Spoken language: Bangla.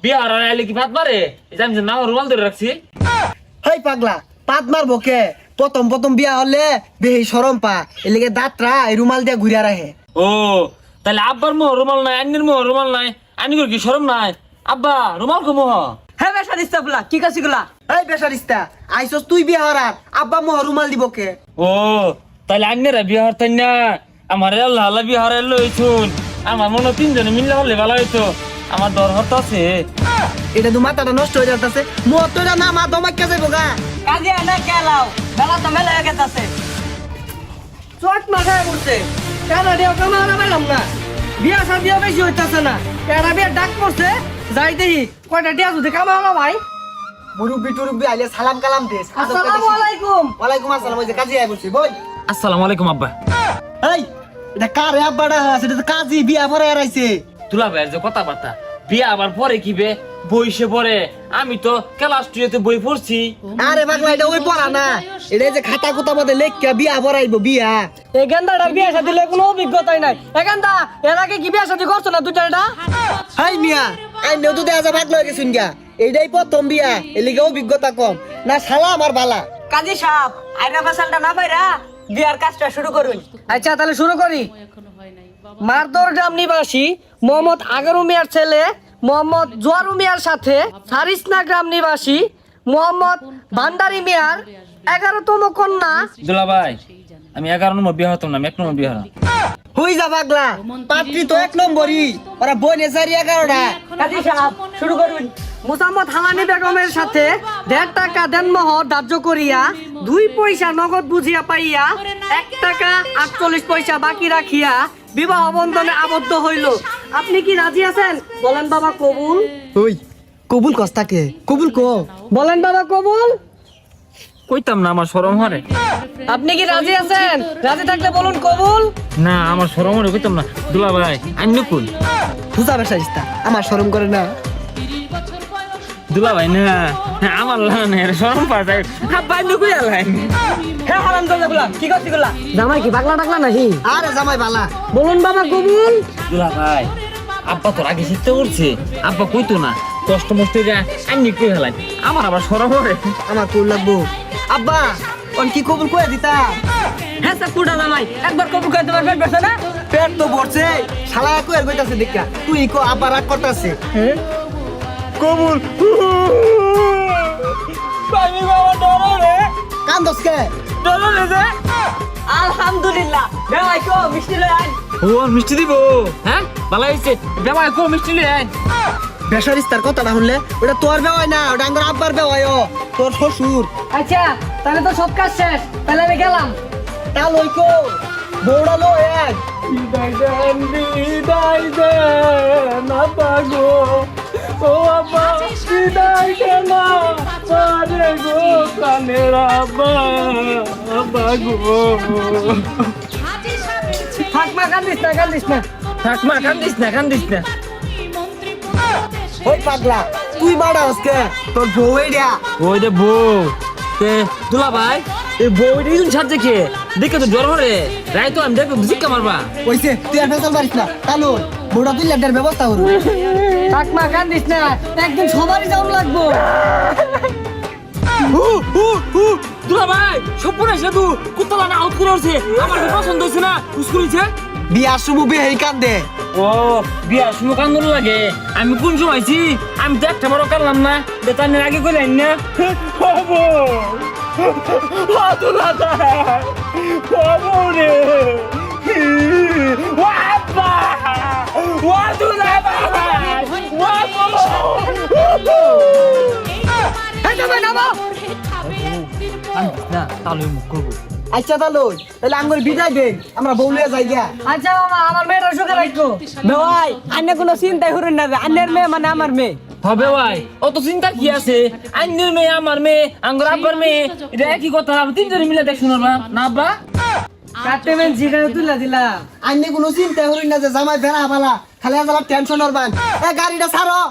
বিহার আর আইলে কি ভাত মারে এটা আমি না রুমাল ধরে রাখছি। হেই পাগলা পাত মারবো কে? প্রথম প্রথম বিয়া হলে বেহি শরম পা এলিগে দাঁতরা এই রুমাল দিয়ে ঘুরিয়া রাখে। ও তাহলে আব্বার মোহ রুমাল নাই, আন্নির মোহ রুমাল নাই, আন্নি কি শরম নাই? আব্বা রুমাল কো মোহ? হ্যাঁ বেশা দিস্তা বলা কি কাছি গুলা? এই বেসারিস্তা আইসস তুই বিয়া হরার আব্বা মোহ রুমাল দিব কে? ও তাহলে আন্নিরা বিহার তাই না আমার আল্লাহ আল্লাহ বিহার এলো হইছুন। আমার মনে তিনজনে মিললে হলে ভালো হইতো। আমার ডর হত আছে। এটা তো মাথাটা নষ্ট হয়ে যাচ্ছে। মোহ তো না মা দমাইকা যাইব গা। কাজে না কেলাও বেলা তো মেলা হয়ে গেছে। চট মাথায় পড়ছে কেন দিও কামালা পেলাম না। বিয়া শাদিও বেশি হইতাছে না। এটা বিয়া ডাক পড়ছে যাই দেখি কয়টা টিয়া যদি কামালা ভাই। মুরব্বি টুরব্বি আইলে সালাম কালাম দে। আসসালামু আলাইকুম। ওয়ালাইকুম আসসালাম। ওই যে কাজী আই বলছি বল। আসসালামু আলাইকুম আব্বা। এই এটা কারে আব্বাটা সেটা তো কাজী বিয়া পরে আইছে। তুলা ভাইয়ের যে কথাবার্তা বিয়া আবার পরে কি বে বইসে পড়ে। আমি তো ক্লাস 2 তে বই পড়ছি। আরে পাগলা এটা ওই পড়া না। এটা যে খাতা কুতা মধ্যে লেখা বিয়া পড়াইবো বিয়া। এই গেন্দাটার বিয়া শাদি লয় কোনো অভিজ্ঞতাই নাই। এ গেন্দা এর আগে কি বিয়া শাদি করছ না দুটাটা? হাই মিয়া আইনেও তো দেখা যা পাগলা হয়ে গেছুন গা। এইটাই প্রথম বিয়া এলিগে অভিজ্ঞতা কম না শালা আমার বালা। কাজী সাহেব আইনা ফাসালটা না পাইরা বিয়ার কাজটা শুরু করুন। আচ্ছা তাহলে শুরু করি। মারদর গ্রাম নিবাসী মোহাম্মদ আগারু মিয়ার ছেলে মোহাম্মদ জোয়ারু মিয়ার সাথে সারিসনা গ্রাম নিবাসী মোহাম্মদ ভান্ডারি মিয়ার 11তম কন্যা। দুলা ভাই আমি 11 নম্বর বিয়া হতাম না, আমি 1 নম্বর বিয়া হলাম। হই যা পাগলা পাত্রী তো 1 নম্বরই ওরা বনে সারি 11টা। কাজী সাহেব শুরু করুন। মোসাম্মদ হালানি বেগমের সাথে 1.5 টাকা দেনমোহর ধার্য করিয়া 2 পয়সা নগদ বুঝিয়া পাইয়া 1 টাকা 48 পয়সা বাকি রাখিয়া বিবাহ বন্ধনে আবদ্ধ হইল। আপনি কি রাজি আছেন? বলেন বাবা কবুল। ওই কবুল কস্তাকে কবুল কো বলেন বাবা কবুল। কইতাম না আমার শরম হরে। আপনি কি রাজি আছেন? রাজি থাকলে বলুন কবুল। না আমার শরম হরে কইতাম না। দুলা ভাই আন্নি কোন? বুঝা বেসারিস্তা আমার শরম করে না। দুলা ভাই না হ্যাঁ, আমার লান এর শরম পায়। আব্বা আন্নি কই আলাই? হ্যাঁ হারাম দাদা গুলা কি করছি গুলা? জামাই কি পাগলা টাগলা নাহি? আরে জামাই বালা বলুন বাবা কবুল। দুলা ভাই আব্বা তোর আগে চিন্তা করছে। আব্বা কইতো না কষ্ট মষ্ট যা আন্নি কই হেলাই। আমার আবার শরম হরে। আমার কোল লাগবো। আব্বা ওন কি কবুল কইয়া দিতা? হ্যাঁ স্যার পুডা জামাই একবার কবুল করতে পারবেন বেশ না? পেট তো ভরছে শালা কইয়া কইতাছে দেখা তুই কো আব্বা রাগ করতাছে। কবুল পানি বাবা ডরে রে। কান্দস কে? ডরে রে যে। আলহামদুলিল্লাহ বেওয়াই কো মিষ্টি লই আন। ও মিষ্টি দিব হ্যাঁ ভালো হইছে। দেবা কো মিষ্টি লই আন। বেসারিস্তার কথাটা শুনলে ওটা তোর বেওয়াই না ওটা আমার আব্বার বেওয়াই ও তোর শ্বশুর। আচ্ছা তাহলে তো সব কাজ শেষ তাহলে আমি গেলাম। তা লইকো দৌড়ালো এক বিদায় দেন আব্বা গো। ও আব্বা বিদায় দেন আরে গো কানের আব্বা আব্বা গো। থাক মা কান্দিস না কান্দিস না। থাক মা কান্দিস না কান্দিস না। ওই পাগলা তুই বাড়া আজকে তোর বউ এইডা। ওই যে বউ তে দুলা ভাই এই বউ দিন ছাড়ছে কে দেখে তো জ্বর হরে রাই তো আমি দেখো জিজ্ঞা মারবা। ওইছে তুই আর ফেসাল মারিস না তাহলে বউটা তুই লেটার ব্যবস্থা করু। থাক মা কান্দিস না একদিন সবারই যাওয়া লাগবো। দুলা ভাই সম্পূর্ণ সেতু কুত্তলা না আউট করে উঠছে। আমার তো পছন্দ হয়েছে না উস্কুরিছে। বিয়ার শুভ বিয়ে কান্দে। ও বিয়ার সময় কান্দন লাগে। আমি কোন সময় আইছি? আমি তো একটা বড় কানলাম না বেতানের আগে কইলেন না। বাবু দুলা ভাই বাবু রে বাবা ও দুলা ভাই বাবু। এই জামাই নামো। না তাহলে মুখ করবো। আচ্ছা তাহলে আঙ্গুর বিদায় দে আমরা বউ লিয়ে যাই গিয়া। আচ্ছা মামা আমার মেয়েটা সুখে রাখবো। ভাই আন্নে কোনো চিন্তাই করুন না যে আন্নের মেয়ে মানে আমার মেয়ে। হবে ভাই অত চিন্তা কি আছে? আন্নের মেয়ে আমার মেয়ে আঙ্গুর আব্বার মেয়ে এটা একই কথা। তিনজনে মিলে দেখ শুনবা না আব্বা। কাটতে মেন জিগারে তুলা দিলা। আইনে কোনো চিন্তা করি না যে জামাই বেড়া পালা খালি আজ টেনশন হরবান। এ গাড়িটা ছাড়ো।